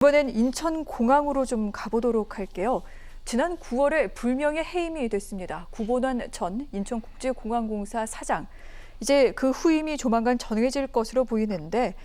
이번엔 인천공항으로 좀 가보도록 할게요. 지난 9월에 불명예 해임이 됐습니다. 구본환 전 인천국제공항공사 사장. 이제 그 후임이 조만간 정해질 것으로 보이는데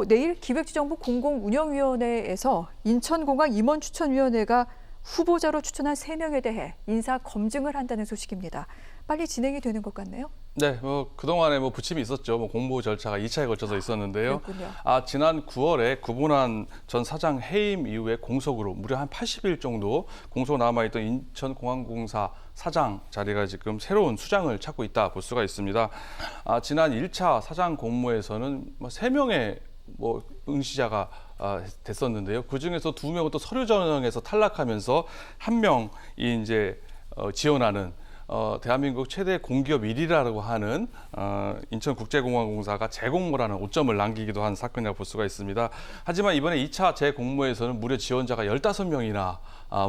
내일 기획재정부 공공운영위원회에서 인천공항 임원추천위원회가 후보자로 추천한 3명에 대해 인사 검증을 한다는 소식입니다. 빨리 진행이 되는 것 같네요. 네, 그동안에 부침이 있었죠. 공모 절차가 2차에 걸쳐서 있었는데요. 그렇군요. 지난 9월에 구본환 전 사장 해임 이후에 공석으로 무려 한 80일 정도 공석 남아있던 인천공항공사 사장 자리가 지금 새로운 수장을 찾고 있다 볼 수가 있습니다. 지난 1차 사장 공모에서는 3명의 응시자가 됐었는데요. 그 중에서 2명은 또 서류 전형에서 탈락하면서 1명이 이제 지원하는 대한민국 최대 공기업 1위라고 하는 인천국제공항공사가 재공모라는 오점을 남기기도 한 사건이라고 볼 수가 있습니다. 하지만 이번에 2차 재공모에서는 무려 지원자가 15명이나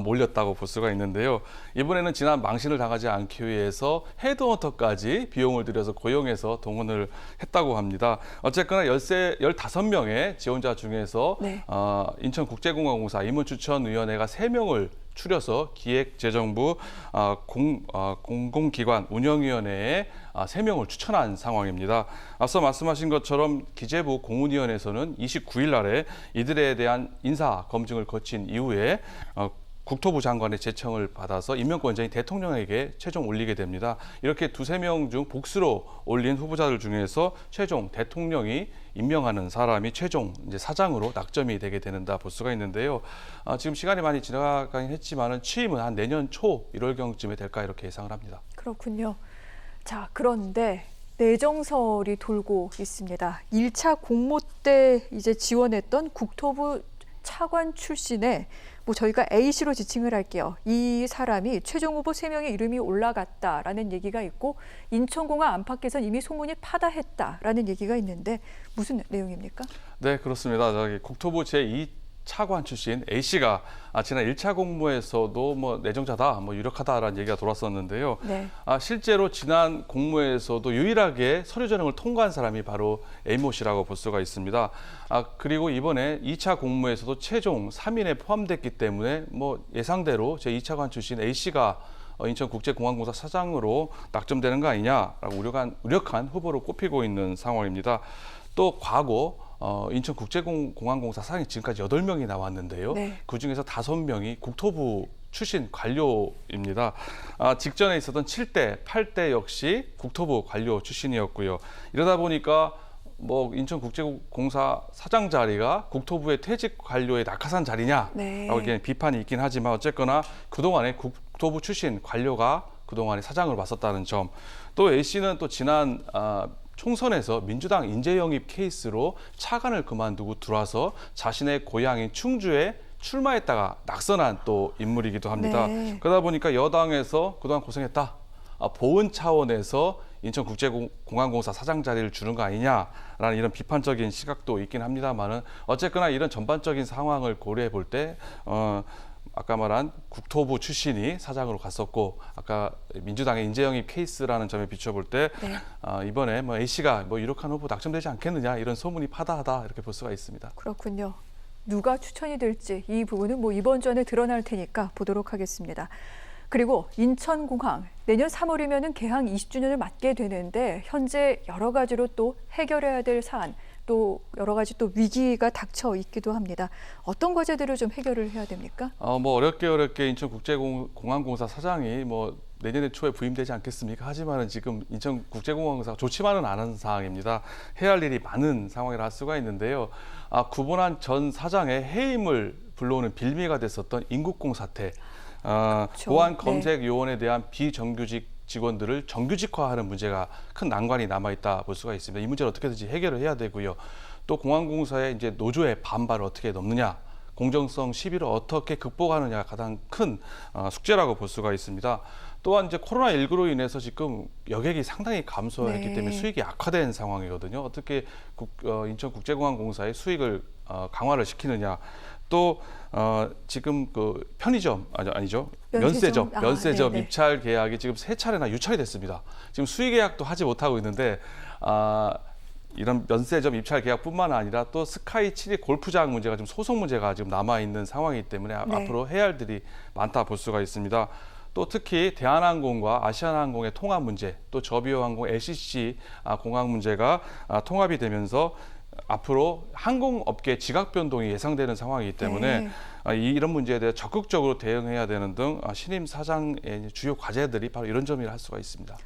몰렸다고 볼 수가 있는데요. 이번에는 지난 망신을 당하지 않기 위해서 헤드헌터까지 비용을 들여서 고용해서 동원을 했다고 합니다. 어쨌거나 15명의 지원자 중에서 네. 인천국제공항공사 임원추천위원회가 3명을 추려서 기획재정부 공공기관 운영위원회에 3명을 추천한 상황입니다. 앞서 말씀하신 것처럼 기재부 공운위원회에서는 29일 날에 이들에 대한 인사 검증을 거친 이후에 국토부 장관의 제청을 받아서 임명권자인 대통령에게 최종 올리게 됩니다. 이렇게 2~3명 중 복수로 올린 후보자들 중에서 최종 대통령이 임명하는 사람이 최종 이제 사장으로 낙점이 되게 되는다 볼 수가 있는데요. 지금 시간이 많이 지나가긴 했지만은 취임은 한 내년 초 1월경쯤에 될까 이렇게 예상을 합니다. 그렇군요. 자, 그런데 내정설이 돌고 있습니다. 1차 공모 때 이제 지원했던 국토부 차관 출신의 저희가 A씨로 지칭을 할게요. 이 사람이 최종 후보 3명의 이름이 올라갔다라는 얘기가 있고 인천공항 안팎에선 이미 소문이 파다했다라는 얘기가 있는데 무슨 내용입니까? 네, 그렇습니다. 국토부 제2 차관 출신 A씨가 지난 1차 공모에서도 내정자다, 유력하다라는 얘기가 돌았었는데요. 네. 실제로 지난 공모에서도 유일하게 서류 전형을 통과한 사람이 바로 A모 씨라고 볼 수가 있습니다. 그리고 이번에 2차 공모에서도 최종 3인에 포함됐기 때문에 예상대로 제2차관 출신 A씨가 인천국제공항공사 사장으로 낙점되는 거 아니냐라고 우력한 후보로 꼽히고 있는 상황입니다. 또 과거 인천국제공항공사 사장이 지금까지 8명이 나왔는데요. 네. 그중에서 5명이 국토부 출신 관료입니다. 직전에 있었던 7대, 8대 역시 국토부 관료 출신이었고요. 이러다 보니까 인천국제공사 사장 자리가 국토부의 퇴직 관료의 낙하산 자리냐라고 네. 비판이 있긴 하지만 어쨌거나 그동안에 국토부 출신 관료가 그동안에 사장을 맡았다는 점, 또 A씨는 또 지난 총선에서 민주당 인재 영입 케이스로 차관을 그만두고 들어와서 자신의 고향인 충주에 출마했다가 낙선한 또 인물이기도 합니다. 네. 그러다 보니까 여당에서 그동안 고생했다. 보은 차원에서 인천국제공항공사 사장 자리를 주는 거 아니냐라는 이런 비판적인 시각도 있긴 합니다만은 어쨌거나 이런 전반적인 상황을 고려해 볼 때 아까 말한 국토부 출신이 사장으로 갔었고 아까 민주당의 인재 영입 케이스라는 점에 비춰볼 때 네. 이번에 A씨가 유력한 후보 낙점되지 않겠느냐 이런 소문이 파다하다 이렇게 볼 수가 있습니다. 그렇군요. 누가 추천이 될지 이 부분은 이번 주 안에 드러날 테니까 보도록 하겠습니다. 그리고 인천공항 내년 3월이면은 개항 20주년을 맞게 되는데 현재 여러 가지로 또 해결해야 될 사안 또 여러 가지 또 위기가 닥쳐 있기도 합니다. 어떤 과제들을 좀 해결을 해야 됩니까? 어렵게 인천국제공항공사 사장이 내년에 초에 부임되지 않겠습니까? 하지만은 지금 인천국제공항공사가 좋지만은 않은 상황입니다. 해야 할 일이 많은 상황이라 할 수가 있는데요. 구본환 전 사장의 해임을 불러오는 빌미가 됐었던 인국공 사태, 그렇죠. 보안 검색 요원에 대한 비정규직 직원들을 정규직화하는 문제가 큰 난관이 남아있다 볼 수가 있습니다. 이 문제를 어떻게든지 해결을 해야 되고요. 또 공항공사의 이제 노조의 반발을 어떻게 넘느냐, 공정성 시비를 어떻게 극복하느냐가 가장 큰 숙제라고 볼 수가 있습니다. 또한 이제 코로나19로 인해서 지금 여객이 상당히 감소했기 때문에 수익이 악화된 상황이거든요. 어떻게 인천국제공항공사의 수익을 강화를 시키느냐. 또 지금 그 편의점 아니죠 면세점 네네. 입찰 계약이 지금 3차례나 유찰이 됐습니다. 지금 수의 계약도 하지 못하고 있는데 이런 면세점 입찰 계약뿐만 아니라 또 스카이 7위 골프장 문제가 지금 소송 문제가 지금 남아 있는 상황이기 때문에 네. 앞으로 해야 할 일들이 많다 볼 수가 있습니다. 또 특히 대한항공과 아시아나항공의 통합 문제, 또 저비용항공 LCC 공항 문제가 통합이 되면서 앞으로 항공업계 지각 변동이 예상되는 상황이기 때문에 네. 이런 문제에 대해 적극적으로 대응해야 되는 등 신임 사장의 주요 과제들이 바로 이런 점이라 할 수가 있습니다.